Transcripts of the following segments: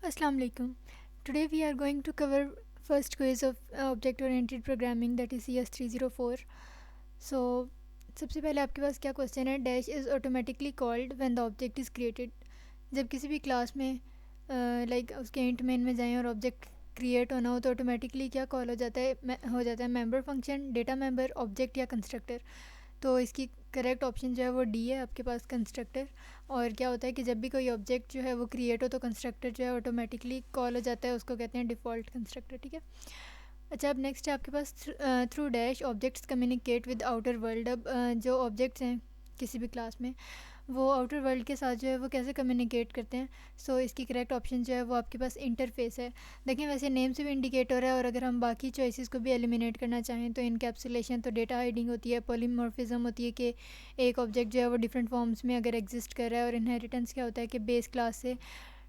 Assalamu alaikum. Today we are going to cover first quiz of object oriented programming, that is CS304. So सबसे पहले आपके पास क्या question है? Dash is automatically called when the object is created. जब किसी भी class में like उसके इंट मेन में जाएं और ऑब्जेक्ट क्रिएट होना हो तो ऑटोमेटिकली क्या कॉल हो जाता है member function, data member, object या कंस्ट्रक्टर. तो इसकी करेक्ट ऑप्शन जो है वो डी है आपके पास, कंस्ट्रक्टर. और क्या होता है कि जब भी कोई ऑब्जेक्ट जो है वो क्रिएट हो तो कंस्ट्रक्टर जो है ऑटोमेटिकली कॉल हो जाता है, उसको कहते हैं डिफ़ॉल्ट कंस्ट्रक्टर. ठीक है. अच्छा, अब नेक्स्ट है आपके pass through dash objects communicate with outer world. अब जो ऑब्जेक्ट्स हैं किसी भी क्लास में वो आउटर वर्ल्ड के साथ जो है वो कैसे कम्युनिकेट करते हैं. इसकी करेक्ट ऑप्शन जो है वो आपके पास इंटरफेस है. देखें, वैसे नेम से भी इंडिकेट हो रहा है, और अगर हम बाकी चॉइसेस को भी एलिमिनेट करना चाहें तो इनकैप्सुलेशन, तो डेटा हाइडिंग होती है, पॉलीमॉर्फिज्म होती है कि एक ऑब्जेक्ट जो है वो डिफरेंट फॉर्म्स में अगर एग्जिस्ट कर रहा है, और इनहेरिटेंस क्या होता है कि बेस क्लास से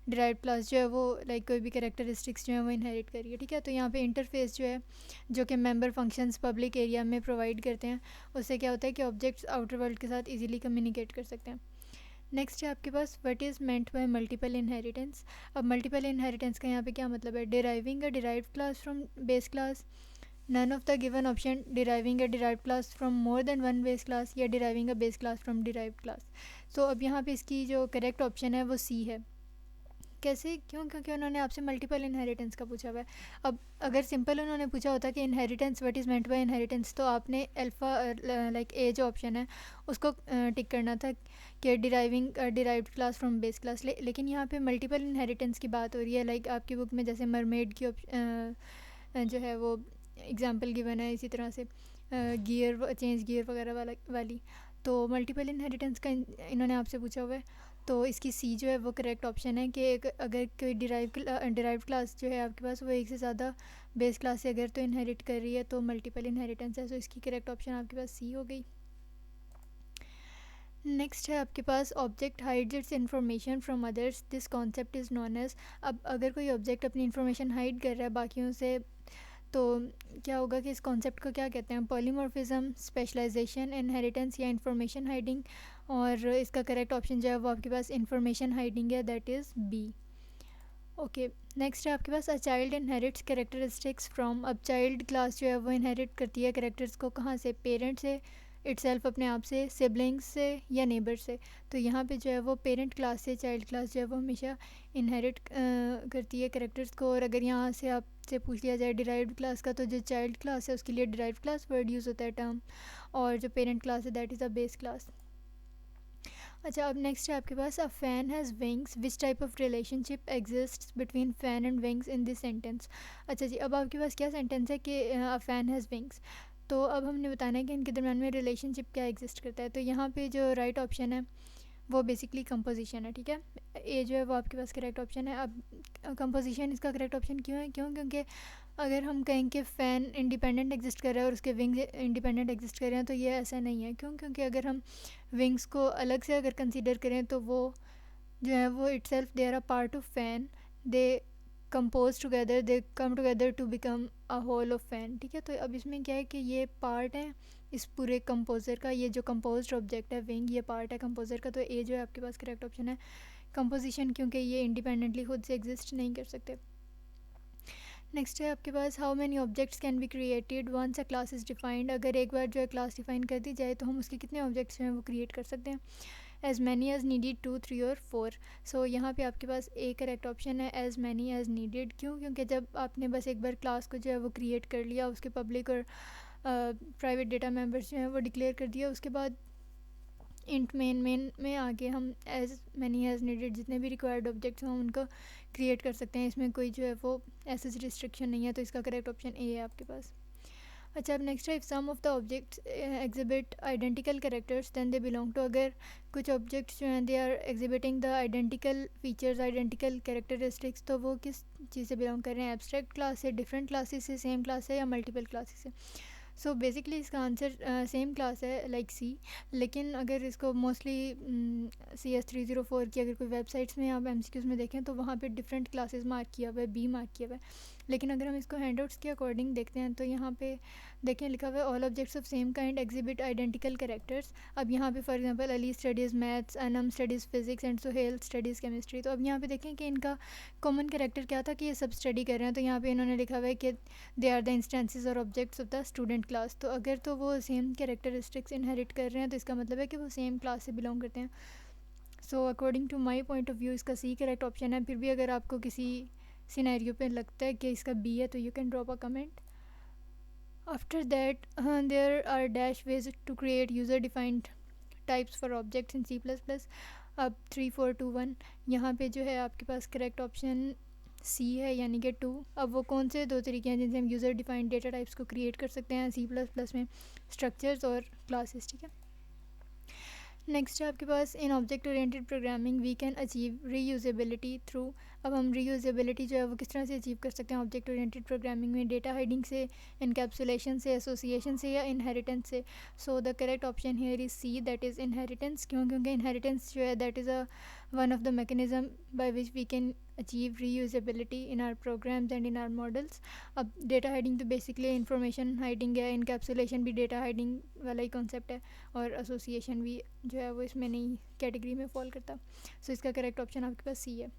डिराइव्ड क्लास जो है वो लाइक कोई भी कैरेक्टरिस्टिक्स जो है वो इनहेरिट करिए. ठीक है. तो यहाँ पे इंटरफेस जो है जो कि मेंबर फंक्शंस पब्लिक एरिया में प्रोवाइड करते हैं, उससे क्या होता है कि ऑब्जेक्ट्स आउटर वर्ल्ड के साथ इजीली कम्युनिकेट कर सकते हैं. नेक्स्ट है आपके पास what is meant by multiple inheritance. अब मल्टीपल इनहेरिटेंस का यहाँ पे क्या मतलब है? Deriving a derived class from base class, none of the given option, deriving a derived class from more than one base class, या deriving a base class from derived class. अब यहाँ पे इसकी जो करेक्ट ऑप्शन है वो सी है. कैसे? क्यों? क्योंकि उन्होंने आपसे मल्टीपल इनहेरिटेंस का पूछा हुआ है. अब अगर सिंपल उन्होंने पूछा होता कि inheritance, what is meant bye inheritance, तो आपने अल्फ़ा लाइक ए जो ऑप्शन है उसको टिक करना था कि deriving derived class from base class. लेकिन यहाँ पे मल्टीपल इनहेरिटेंस की बात हो रही है. लाइक आपकी बुक में जैसे मरमेड की जो है वो एग्जांपल गिवन है, इसी तरह से गियर चेंज गियर वगैरह वाली. तो मल्टीपल इनहेरिटेंस का इन्होंने आपसे पूछा हुआ है. तो इसकी सी जो है वो करेक्ट ऑप्शन है कि अगर कोई डिराइव्ड क्लास जो है आपके पास वो एक से ज़्यादा बेस क्लास से अगर तो इनहेरिट कर रही है तो मल्टीपल इनहेरिटेंस है. इसकी करेक्ट ऑप्शन आपके पास सी हो गई. नेक्स्ट है आपके पास object hides its information from others, this concept is known as. अब अगर कोई ऑब्जेक्ट अपनी इन्फॉर्मेशन हाइड कर रहा है बाकियों से तो क्या होगा कि इस कॉन्सेप्ट को क्या कहते हैं? पॉलीमॉर्फिज्म, स्पेशलाइजेशन, इनहेरिटेंस या इंफॉर्मेशन हाइडिंग. और इसका करेक्ट ऑप्शन जो है वो आपके पास इंफॉर्मेशन हाइडिंग है, that is B. Okay. Next है आपके पास a child inherits characteristics from. अब चाइल्ड क्लास जो है वो इनहेरिट करती है कैरेक्टर्स को कहाँ से? पेरेंट से, इटसेल्फ अपने आप से, सिबलिंग्स से, या नेबर से. तो यहाँ पे जो है वो पेरेंट क्लास से चाइल्ड क्लास जो है वो हमेशा इनहेरिट करती है कैरेक्टर्स को. और अगर यहाँ से आपसे पूछ लिया जाए डिराइव्ड क्लास का, तो जो चाइल्ड क्लास है उसके लिए डिराइव्ड क्लास वर्ड यूज़ होता है टर्म, और जो पेरेंट क्लास है that is a base class. अच्छा, अब नेक्स्ट है आपके पास a fan has wings, which type of relationship exist between fan and wings in this sentence. अच्छा जी, अब आपके पास क्या सेंटेंस है कि अ फैन हैज़ विंग्स. तो अब हमने बताना है कि इनके दरम्यान में रिलेशनशिप क्या एग्जिस्ट करता है. तो यहाँ पे जो राइट ऑप्शन है वो बेसिकली कंपोजिशन है. ठीक है. ए जो है वो आपके पास करेक्ट ऑप्शन है. अब कंपोजिशन इसका करेक्ट ऑप्शन क्यों है? क्योंकि अगर हम कहें कि फ़ैन इंडिपेंडेंट एग्जिस्ट कर रहा है और उसके विंग्स इंडिपेंडेंट एग्जिस्ट कर रहे हैं तो ये ऐसा नहीं है. क्योंकि अगर हम विंग्स को अलग से अगर कंसीडर करें तो वो जो है वो itself they are a part of fan, they compose together, they come together to become a whole of fan. ठीक है. तो अब इसमें क्या है कि ये पार्ट है इस पूरे कंपोज़र का. ये जो कंपोज्ड ऑब्जेक्ट है विंग, ये पार्ट है कंपोज़र का. तो ए जो है आपके पास करेक्ट ऑप्शन है कंपोजिशन, क्योंकि ये इंडिपेंडेंटली खुद से एग्जिस्ट नहीं कर सकते. नेक्स्ट है आपके पास how many objects can be created once a class is defined. अगर एक बार जो है क्लास डिफाइन कर दी जाए तो हम उसके कितने ऑब्जेक्ट्स जो हैं वो क्रिएट कर सकते हैं? एज़ मैनी एज़ नीडेड, 2, 3 और 4. यहाँ पे आपके पास ए करेक्ट ऑप्शन है, एज़ मैनी एज़ नीडेड. क्योंकि जब आपने बस एक बार क्लास को जो है वो क्रिएट कर लिया, उसके पब्लिक और प्राइवेट डेटा मेंबर्स जो हैं वो डिक्लेयर कर दिया, उसके बाद इंट मेन में आके हम एज़ मैनी एज़ नीडेड जितने भी रिक्वायर्ड ऑब्जेक्ट्स हों उनको क्रिएट कर सकते हैं. इसमें कोई जो है वो ऐसा रिस्ट्रिक्शन नहीं है. तो इसका करेक्ट ऑप्शन ए है आपके पास. अच्छा, अब नेक्स्ट है if some of the objects exhibit identical characters then they belong to. अगर कुछ ऑब्जेक्ट्स जो हैं they are exhibiting the identical features, identical characteristics, तो वो किस चीज़ से बिलोंग कर रहे हैं? एब्स्ट्रैक्ट क्लास से, डिफरेंट क्लासेस से, सेम क्लास से, या मल्टीपल क्लासेस से. सो बेसिकली इसका आंसर सेम क्लास है लाइक सी, लेकिन अगर इसको मोस्टली CS304 की अगर कोई वेबसाइट्स में आप MCQs में देखें तो वहाँ पे डिफरेंट क्लासेस मार्क किया हुआ है, बी मार्क किया हुआ है। लेकिन अगर हम इसको हैंडआउट्स के अकॉर्डिंग देखते हैं तो यहाँ पे देखें लिखा हुआ है all objects of same kind exhibit identical characters. अब यहाँ पे for example Ali studies maths, Anam studies physics and Suhail studies chemistry. तो अब यहाँ पे देखें कि इनका कॉमन कैरेक्टर क्या था कि ये सब स्टडी कर रहे हैं। तो यहाँ पे इन्होंने लिखा हुआ है कि दे आर द इंस्टेंसेस और objects of the student class. तो अगर तो वो सेम कैरेक्टरिस्टिक्स इनहेरिट कर रहे हैं तो इसका मतलब है कि वो सेम क्लास से बिलोंग करते हैं। So according to my point of view इसका सी करेक्ट ऑप्शन है। फिर भी अगर आपको किसी सिनेरियो पे लगता है कि इसका बी है तो you can drop a comment. After that there are dash ways to create user defined types for objects in C++। अब 3 4 2 1 यहाँ पे जो है आपके पास करेक्ट ऑप्शन सी है यानी कि 2। अब वो कौन से दो तरीके हैं जिनसे हम यूज़र डिफाइंड डेटा टाइप्स को क्रिएट कर सकते हैं C++ में? स्ट्रक्चर्स और क्लासेस, ठीक है। नेक्स्ट है आपके पास in object oriented programming we can achieve reusability through. अब हम रीयूजेबिलिटी जो है वो किस तरह से अचीव कर सकते हैं ऑब्जेक्ट ओरिएंटेड प्रोग्रामिंग में? डेटा हाइडिंग से, इनकैप्सुलेशन से, एसोसिएशन से या इनहेरिटेंस से। So the correct option here is C, that is inheritance. क्यों? क्योंकि इनहेरिटेंस जो है that is one of the mechanism by which we can achieve reusability in our programs and in our models. अब data hiding तो basically information hiding है, encapsulation भी data hiding वाला ही कॉन्सेप्ट है, और एसोसिएशन भी जो है वो इसमें नई कैटेगरी में फॉल करता। सो इसका करेक्ट ऑप्शन आपके पास सी है।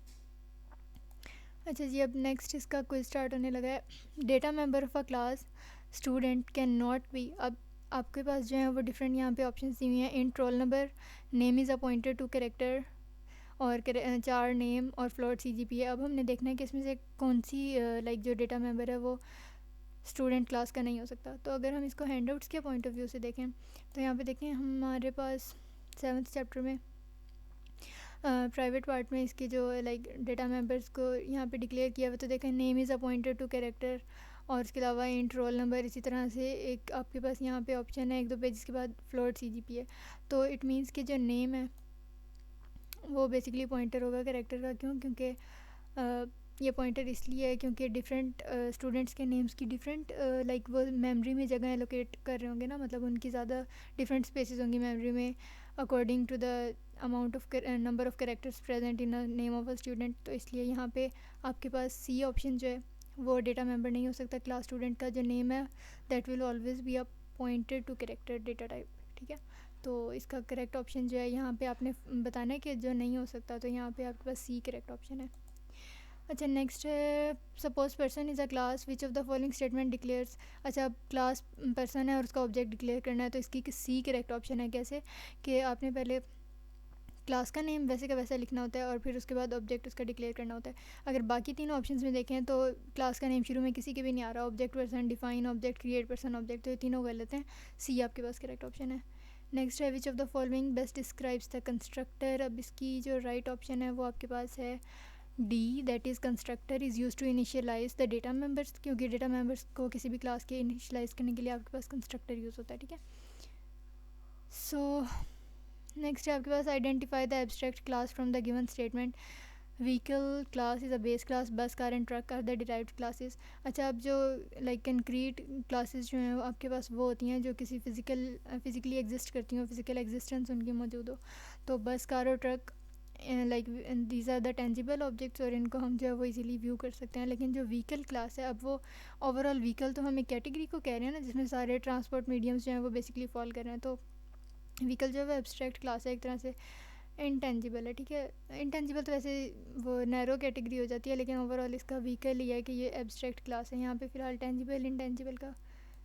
अच्छा जी, अब नेक्स्ट इसका क्विज स्टार्ट होने लगा है। Data member of a class student can not be. अब आपके पास जो है वो डिफरेंट यहाँ पे ऑप्शन दी हुई हैं। Int roll number, name is appointed to character, और 4 नेम और फ्लोट CGPA। अब हमने देखना है कि इसमें से कौन सी लाइक जो डेटा मेंबर है वो स्टूडेंट क्लास का नहीं हो सकता। तो अगर हम इसको हैंडआउट्स के पॉइंट ऑफ व्यू से देखें तो यहाँ पे देखें हमारे पास 7th चैप्टर में प्राइवेट पार्ट में इसके जो लाइक डेटा मेंबर्स को यहाँ पे डिक्लेयर किया हुआ। तो देखें name is appointed to character, और इसके अलावा इंट रोल नंबर। इसी तरह से एक आपके पास यहाँ पे ऑप्शन है 1 2 पेज के बाद फ्लोट CGPA। तो इट मीन्स कि जो नेम है वो बेसिकली पॉइंटर होगा कैरेक्टर का। क्यों? क्योंकि ये पॉइंटर इसलिए है क्योंकि डिफरेंट स्टूडेंट्स के नेम्स की डिफरेंट लाइक वो मेमोरी में जगह एलोकेट कर रहे होंगे ना, मतलब उनकी ज़्यादा डिफरेंट स्पेसेस होंगी मेमोरी में according to the amount of number of characters present in name of a student. तो इसलिए यहाँ पे आपके पास सी ऑप्शन जो है वो डेटा मेंबर नहीं हो सकता। क्लास स्टूडेंट का जो नेम है that will always be a pointed to character data type, ठीक है। तो इसका करेक्ट ऑप्शन जो है यहाँ पे आपने बताना है कि जो नहीं हो सकता, तो यहाँ पे आपके पास सी करेक्ट ऑप्शन है। अच्छा, नेक्स्ट है suppose person is a class which of the following statement declares. अच्छा, अब क्लास पर्सन है और उसका ऑब्जेक्ट डिक्लेयर करना है, तो इसकी सी करेक्ट ऑप्शन है। कैसे? कि आपने पहले क्लास का नेम वैसे का वैसा लिखना होता है और फिर उसके बाद ऑब्जेक्ट उसका डिक्लेयर करना होता है। अगर बाकी तीनों ऑप्शंस में देखें तो क्लास का नेम शुरू में किसी के भी नहीं आ रहा, object person, define object, create person object, तो ये तीनों गलत हैं। सी आपके पास करेक्ट ऑप्शन है। नेक्स्ट है which of the following best describes the constructor. अब इसकी जो राइट ऑप्शन है वो आपके पास है D, that is constructor is use to initialise the data members. क्योंकि डेटा मेंबर्स को किसी भी क्लास के इनिशियलाइज करने के लिए आपके पास कंस्ट्रक्टर यूज़ होता है, ठीक है। सो नेक्स्ट है आपके पास identify the abstract class from the given statement. Vehicle class is a base class, bus, car and truck are the derived classes. अच्छा, अब जो लाइक कंक्रीट क्लासेस जो हैं वो आपके पास वो होती हैं जो किसी फिज़िकली एग्जिस्ट करती हैं, फिज़िकल एग्जिस्टेंस उनकी मौजूद हो। तो बस, कार और truck like these are the tangible objects और इनको हम जो है वो इजीली व्यू कर सकते हैं। लेकिन जो व्हीकल क्लास है, अब वो ओवरऑल व्हीकल तो हम एक कैटेगरी को कह रहे हैं ना जिसमें सारे ट्रांसपोर्ट मीडियम्स जो हैं वो बेसिकली फॉल कर रहे हैं। तो व्हीकल जो है वो एब्स्ट्रैक्ट क्लास है, एक तरह से इंटेंजिबल है, ठीक है। इंटेंजिबल तो वैसे वो नैरो कैटेगरी हो जाती है, लेकिन ओवरऑल इसका व्हीकल ही है कि ये एब्स्ट्रैक्ट क्लास है। यहाँ पे फ़िलहाल टेंजिबल इंटेंजिबल का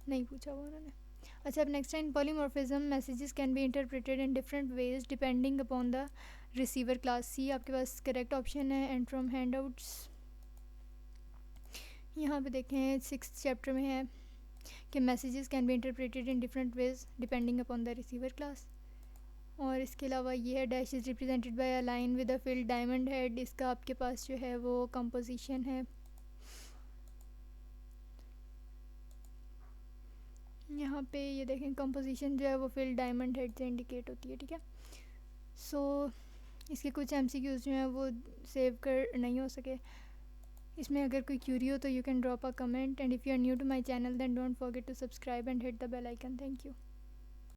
नहीं पूछा हुआ उन्होंने। अच्छा, अब next in polymorphism messages can be interpreted in different ways depending upon the receiver class. C आपके पास करेक्ट ऑप्शन है। एंड फ्रॉम हैंडआउट्स यहाँ पे देखें 6th चैप्टर में है कि messages can be interpreted in different ways depending upon the receiver class. और इसके अलावा ये है dash is represented by a line with a filled diamond head. इसका आपके पास जो है वो कंपोजिशन है, यहाँ पे ये देखें कंपोजिशन जो है वो फिल्ड डायमंड हेड से इंडिकेट होती है, ठीक है। सो इसके कुछ MCQs जो हैं वो सेव कर नहीं हो सके। इसमें अगर कोई क्यूरी हो तो you can drop a comment, and if you are new to my channel then don't forget to subscribe and hit the bell icon. Thank you.